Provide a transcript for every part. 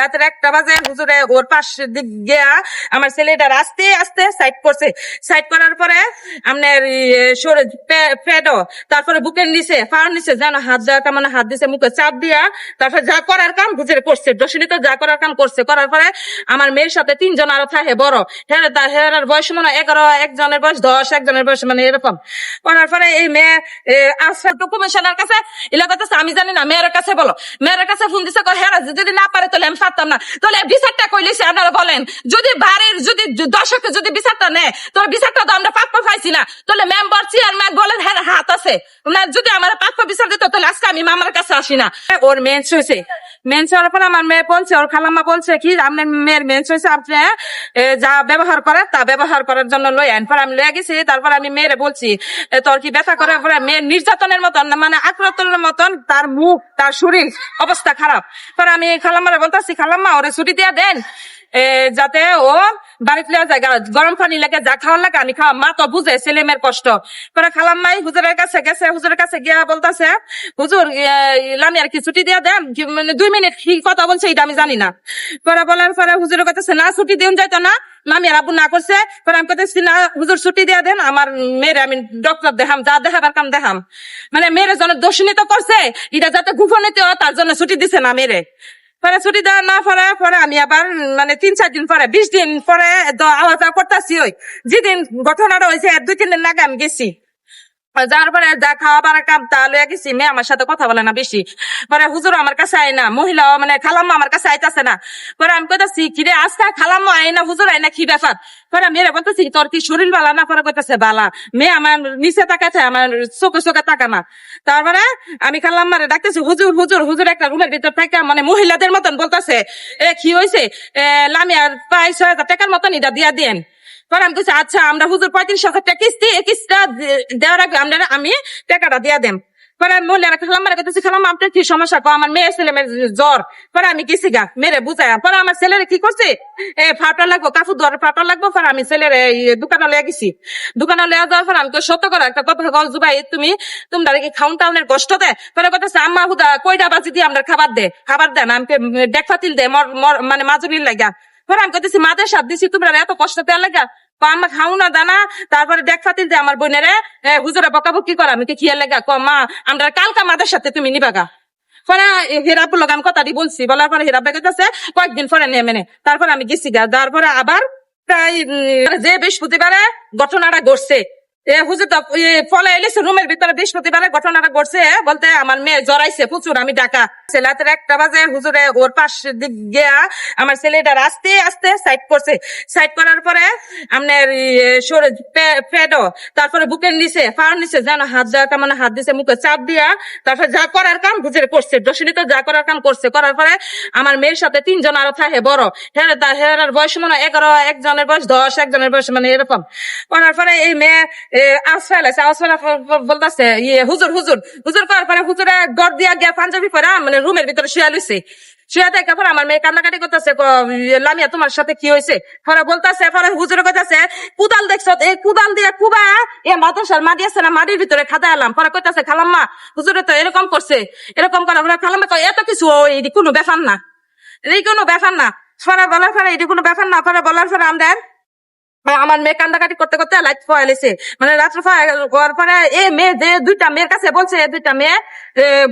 রাতের 1টা বাজে হুজুরে ওর পাশের দিক গিয়া আমার ছেলেটা আস্তে আস্তে সাইড করছে। সাইড করার পরে আপনার পেটও, তারপরে বুকের নিচে পায়ের নিচে যেন হাত দেওয়া কেমন হাত দিছে, মুখে চাপ দিয়া তারপরে যা করার কাম হুজুরে করছে। দর্শনী তো যা করার কাম করছে। করার পরে আমার মেয়ের সাথে 3 জন আরো থাকে বড়, হেরার বয়স মনে হয় 11, একজনের বয়স 10, একজনের বয়স মানে এরকম। করার পরে এই মেয়ে আসতো কমিশনার কাছে এলাকাতে, আমি জানি না, মেয়ের কাছে বলো। মেয়ের কাছে ফোন দিছে, হেরা যদি না পারে তাহলে আমি পারতাম না। তাহলে বিচারটা কইলেছে আপনারা বলেন, যদি বাড়ির যদি দর্শকে যদি বিচারটা নেয় তাহলে বিচারটা তো আমরা প্রাপ্য পাইছি না। তাহলে মেম্বার চেয়ারম্যান বলেন হ্যাঁ হাত আছে, যদি আমার প্রাপ্য বিচার দিত তাহলে আজকে আমি মামার কাছে আসি না। ওর মেন্স হয়েছে, মেন্স হওয়ার পর আমার মেয়ে বলছে, ওর খালাম্মা বলছে কি আপনার মেয়ের মেন্স হয়েছে, আপনি যা ব্যবহার করে তা ব্যবহার করার জন্য লই আন। পরে আমি লয়ে গেছি। তারপর আমি মেয়েরে বলছি তোর কি ব্যথা করে? পরে মেয়ের নির্যাতনের মতন মানে আক্রান্তনের মতন তার মুখ তার শরীর অবস্থা খারাপ। পরে আমি খালাম্মারে বলতেছি, খালাম্মা ওরে ছুটি দিয়া দেন যাতে ও বাড়িতে লওয়া যায়, গরম পানি লাগে যা খাওয়ার লাগে আমি খাওয়া। মা তো বুঝে ছেলে মেয়ের কষ্ট। পরে খালাম্মাই হুজুরের কাছে গেছে, হুজুরের কাছে গিয়া বলতেছে হুজুর লামি আর কি ছুটি দিয়া দেন, মানে 2 মিনিট কি কথা বলছে এটা আমি জানি না। পরে বলার পরে হুজুরের কাছে না ছুটি দিন যাইতো না, মামি আর আব্বু না করছে। পরে আমি কথা না হুজুর ছুটি দিয়া দেন, আমার মেয়েরে আমি ডক্টর দেখাম, যা দেখাবার কাম দেখাম। মানে মেয়ের জন্য দোষিনী তো করছে, এটা যাতে গোপনীত তার জন্য ছুটি দিছে না মেয়েরে। পরে ছুটি দেওয়া না পরে আমি আবার মানে 3-4 দিন পরে 20 দিন পরে আওয়া যাওয়া করতেছি। ওই যেদিন ঘটনাটা হয়েছে 2-3 দিন আগে আমি গেছি। যার পরে যা খাওয়া বাড়ার কাম তা লইয়া গেছি। মেয়ে আমার সাথে কথা বলে না বেশি। পরে হুজুর আমার কাছে আয় না, মহিলা মানে খালাম্মা আমার কাছে আইতাছে না। পরে আমি কইতাছি কিরে আজকে খালাম্মা আয় না, হুজুর আয় না, কি ব্যাপার? পরে মেয়েরা বলতেছি তোর কি শরীর বালা না? পরে কইতাছে বালা। মেয়ে আমার নিচে তাকাচ্ছে, আমার চোখে চোখে তাকা না। তারপরে আমি খালাম্মারে ডাকতেছি হুজুর হুজুর হুজুর। একটা রুমের ভিতর থেকে মানে মহিলাদের মতন বলতেছে কি হয়েছে, লামি আর প্রায় 6,000 টাকার মতন এটা দিয়া দেন। পরে আমি বলছি আচ্ছা আমরা হুজুর 35,000 টাকা কিস্তিটা দেওয়ার আগে আমি টাকাটা দিয়া দেন। পরে মহিলারা খালাম্মারে কাছে, খালাম্মা আপনার কি সমস্যা? আমার মেয়ে ছেলে মেয়ের জ্বর। পরে আমি গেছি গা মেরে বুঝাই। পরে আমার ছেলের কি করছে, ফাটা লাগবো কাপড় ধরে ফাটা লাগবো। পরে আমি ছেলের দোকানে লয়ে গেছি। দোকানে লয়ে যাওয়ার পর আমি তো সত্য করে একটা কথা গল জুবাই, তোমরা কি খাউন টাউনের কষ্ট দেয়? পরে কথা আম্মা হুদা কয়টা বাজি দিয়ে আমরা খাবার দেন, আমাকে ডেক ফাতিল দে মানে মাজুরির লাগা। পরে আমি কইতেছি মাদের সাথ দিছি তোমরা এত কষ্ট দেওয়ার লাগা? মা খাও না দানা। তারপরে দেখ ফাতিল যে আমার বোনেরে হুজুরে বকাবকি করা, আমি খেয়াল লাগা মা আমরা কালকা মাদের সাথে তুমি নিবাগা। পরে হিরাপুর লোক আমি কথাটি বলছি, বলার পরে হিরাব কাছে কয়েকদিন পরে নিয়ে মেনে। তারপরে আমি গেছি গা, তারপরে আবার প্রায় যে বৃহস্পতিবারে ঘটনাটা ঘটছে হুজুর তো ফলে এলেছে রুমের ভিতরে, বৃহস্পতিবারে ঘটনাটা ঘটছে বলতে আমার মেয়ে জড়াইছে প্রচুর। আমি ডাকা রাতের 1টা বাজে হুজুরে ওর পাশের দিক গিয়া আমার ছেলেটা আস্তে আস্তে সাইড করছে। সাইড করার পরে আপনার পেটও, তারপরে বুকের নিচে পায়ের নিচে যেন হাত দেওয়া কেমন হাত দিছে, মুখে চাপ দিয়া তারপরে যা করার কাম হুজুরে করছে। দর্শনী তো যা করার কাম করছে। করার পরে আমার মেয়ের সাথে 3 জন আরো থাকে বড়, হেরার বয়স মনে হয় 11, একজনের বয়স 10, একজনের বয়স মানে এরকম। করার পরে এই মেয়ে বলতেছে হুজুর হুজুর হুজুর করার পরে হুজুরে গড় দিয়া গিয়া পাঞ্জাবি পরা মানে রুমের ভিতরে শুয়া লইছে। শুয়া দেখে পরে আমার মেয়ে কান্নাকাটি করতেছে, লামিয়া তোমার সাথে কি হয়েছে? পরে বলতেছে, পরে হুজুরে কইতাছে কুদাল দেখছ, এই কুদাল দিয়ে কুবা মাদ্রাসার মাটি আছে না, মাটির ভিতরে খাদা এলাম। পরে কইতাছে খালাম্মা হুজুরে তো এরকম করছে, এরকম করা। খালাম্মা কয় এত কিছু এটি কোনো ব্যাপার না, এই কোনো ব্যাপার না। পরে বলার পরে এটি কোনো ব্যাপার না। পরে বলার পরে আমাদের আমার মেয়ে কান্দাকাটি করতে করতে লাইট ফয়েলেছে, মানে রাত্রে হওয়ার পরে মেয়ে যে 2টা মেয়ের কাছে বলছে, 2টা মেয়ে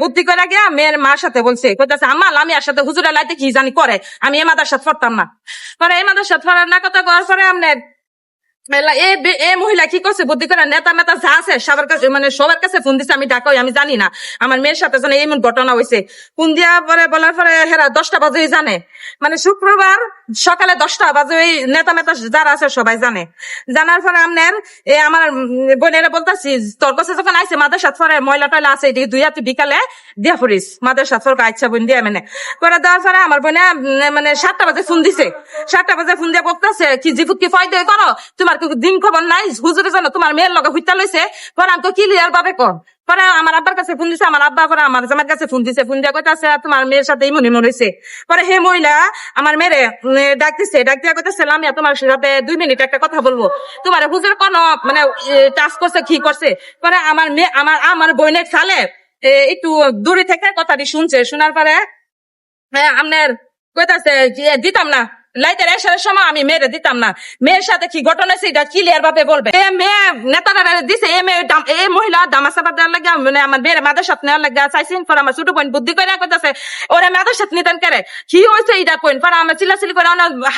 বুদ্ধি করে গিয়া মেয়ের মার সাথে বলছে, কইতাছে আম্মা আমি আর সাথে হুজুরের লাইতে কি জানি করে, আমি এ মাদার সাথে পড়তাম না। পরে এই মাদার সাথে পড়ার না কথা করার পরে আপনার মহিলা কি করছে বুদ্ধি করে নেতা মেতা যা আছে সবার কাছে মানে সবার কাছে ফোন দিচ্ছে। আমি ডাকাই আমি জানি না আমার মেয়ের সাথে যেন এমন ঘটনা হয়েছে। ফোন দিয়া পরে বলার পরে হেরা 10টা বাজেই জানে, মানে শুক্রবার সকালে 10টা বাজে ওই নেতা মেতা যারা আছে সবাই জানে। জানার পরে আপনার আমার বোনেরা বলতেছি তোর কাছে যখন আইসে মাদের সাথে পরে ময়লা টয়লা আছে এটি 2 হাতে বিকালে দিয়া পড়িস মাদের সাথে আচ্ছা বোন দিয়া মানে পরে দেওয়ার পরে আমার বোনে মানে 7টা বাজে ফোন দিছে। 7টা বাজে ফোন দিয়ে বলতেছে কি জিপুত কি ফায়দা করো, তোমার দিন খবর নাই, হুজুরে জানো তোমার মেয়ের লগে হইতা লইছে। পরে আমি তো ক্লিয়ার ভাবে কর। পরে আমার আব্বার কাছে ফোন দিছে, আমার আব্বা পরে আমার জামার কাছে ফোন দিছে। ফোন দিয়ে কইতাছে তোমার মেয়ের সাথে ইমন ইমন হইছে। পরে হে মহিলা আমার মেয়েরে ডাকতেছে, ডাক দিয়া কইতাছে লামিয়া তোমার সাথে 2 মিনিট একটা কথা বলবো। তোমার হুজুর কোন মানে টাচ করছে কি করছে? পরে আমার মেয়ে আমার বোনের খালে একটু দূরে থেকে কথাটি শুনছে। শোনার পরে আপনার কইতাছে যে দিতাম না, লাইটের এসার সময় আমি মেয়েরে দিতাম না। মেয়ের সাথে কি ঘটনা সেটা ক্লিয়ার ভাবে বলবে। এ মেয়ে নেতারা দিছে, এই মহিলা দামাসাবা দেওয়ার লাগে মানে আমার মেয়ের মাদ্রাসাত নেওয়ার লাগে চাইছেন। পরে আমার ছোট বোন বুদ্ধি করে কইতাছে ওরা মাদ্রাসাত নিতেন করে কি হয়েছে এটা কইন। পরে আমার চিল্লাচিল্লি করে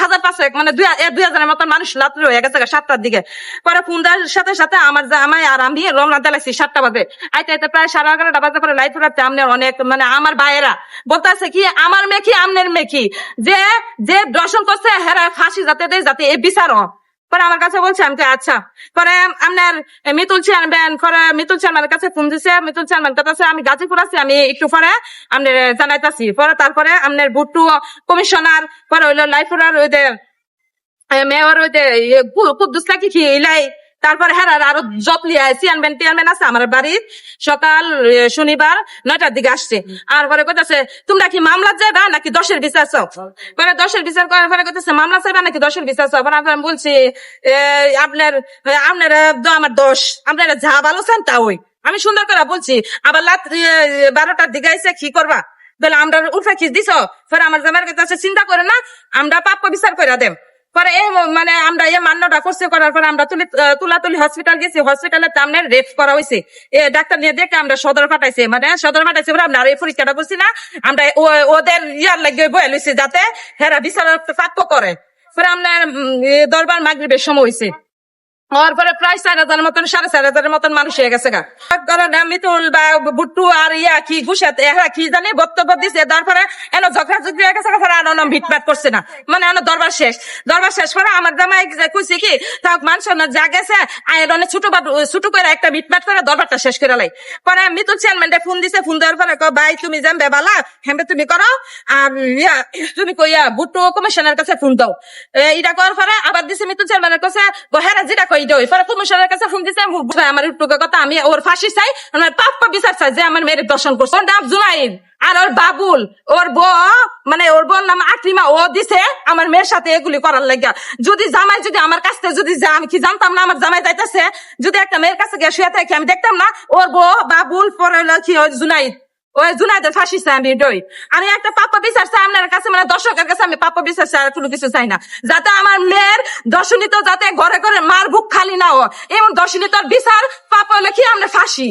1000-500 মানে 2000-এর মতন মানুষ রাত্রে হয়ে গেছে 7টার দিকে। পরে ফোন দেওয়ার সাথে সাথে আমার জামাই আর আমি রমনা দিলাইছি 7টা বাজে। আইতে আইতে প্রায় 11:30 বাজে পরে লাইট ফুরাতে আমনের অনেক মানে আমার ভাইয়েরা বলতেছে কি আমার মেয়ে কি আমনের মেয়ে কি যে যে দর্শন করছে হেরা ফাঁসি যাতে দেয় যাতে এ বিচার হোক। পরে আমার কাছে বলছে আমি আচ্ছা। পরে আপনার মিতুল চেয়ারম্যান পরে মিতুল চেয়ারম্যানের কাছে ফোন দিছে। মিতুল চেয়ারম্যান কাছে আমি গাজীপুর আছি, আমি একটু পরে আপনার জানাইতাছি। পরে তারপরে আপনার ভুট্টু কমিশনার পরে হইলো লাইফুরার ওই যে মেয়র ওই যে কুদ্দুস নাকি কি ইলাই। তারপরে হ্যাঁ আরো যত্ন চেয়ারম্যান আছে আমার বাড়ির। সকাল শনিবার 9টার দিকে আসছে। আর পরে কইতাছে তোমরা কি মামলা যাইবা নাকি 10-এর বিচার চাও। পরে 10-এর বিচার করার পরে কইতাছে মামলা চাইবা নাকি 10-এর বিচার চাও। পরে আমি বলছি আপনার আমার দোষ, আপনারা যা ভালো চান তা ওই। আমি সুন্দর করে বলছি। আবার রাত্রি 12টার দিকে আইসে কি করবা বলে আমরা উঠে খিস দিছ। পরে আমার জামার কাছে চিন্তা করে না আমরা প্রাপ্য বিচার করে দেব। পরে এই মানে আমরা মান্যটা করছে, করার পরে আমরা তুলাতুলি হসপিটাল গেছি। হসপিটালে সামনে রেপ করা হয়েছে। ডাক্তার নিয়ে দেখে আমরা সদর পাঠাইছে, মানে সদর পাঠাইছে বলে আমরা এই পরীক্ষাটা করছি না। আমরা ওদের ইয়ার লাগে বয়ে লইছি যাতে হেরা বিচার প্রাপ্য করে। পরে আপনার দরবার মাগরিবের সময় হয়েছে। হওয়ার পরে প্রায় 4000 মতন 4500 মতন মানুষ হয়ে গেছে গা। মিতুল বা বুট্টু আর কি ঘুষাতে এরা কি জানি বক্তব্য দিচ্ছে। তারপরে এনে ঝগড়া ঝুগড়ি হয়ে গেছে। আর ভিটপাট করছে না, মানে দরবার শেষ। দরবার শেষ করে আমার জামাই কইছে কি থাক মানুষ যা গেছে আয়রনে ছোট করে একটা ভিটপাট করে দরবারটা শেষ করে লাই। পরে মিতুল চেয়ারম্যানটা ফোন দিছে। ফোন দেওয়ার পরে ভাই তুমি জানবে বালা হেমবে তুমি করো আর তুমি কইয়া বুট্টু কমিশনের কাছে ফোন দাও। এটা করার পরে আবার দিছে মিতুল চেয়ারম্যানের কাছে হেরা যেটা কই দেয়। পরে কমিশনের কাছে ফোন দিছে আমার কথা আমি ওর ফাঁসি চাই, আমার প্রাপ্য বিচার চাই যে আমার মেয়ের দর্শন করছে। ওর নাম জুনাইদ আর ওর বাবুল, ওর মানে ওর বোন নাম আকলিমা। ও দিছে আমার মেয়ের সাথে এগুলি করার লাগিয়া। যদি জামাই যদি আমার কাছ থেকে যদি আমি কি জানতাম না আমার জামাই যাইতেছে যদি একটা মেয়ের কাছে গিয়ে শুয়ে থাকি আমি দেখতাম না। ওর বাবুল পরে কি জুনাইদ, ওই জুনাইদের ফাঁসি চাই আমি এটাই। আমি একটা প্রাপ্য বিচার চাই আপনার কাছে, মানে দর্শকের কাছে আমি প্রাপ্য বিচার চাই, কোনো কিছু চাই না। যাতে আমার মেয়ের দর্শনিত যাতে ঘরে ঘরে মার বুক খালি না হয়, এমন দর্শনিতর বিচার প্রাপ্য হলে কি আমরা ফাঁসি।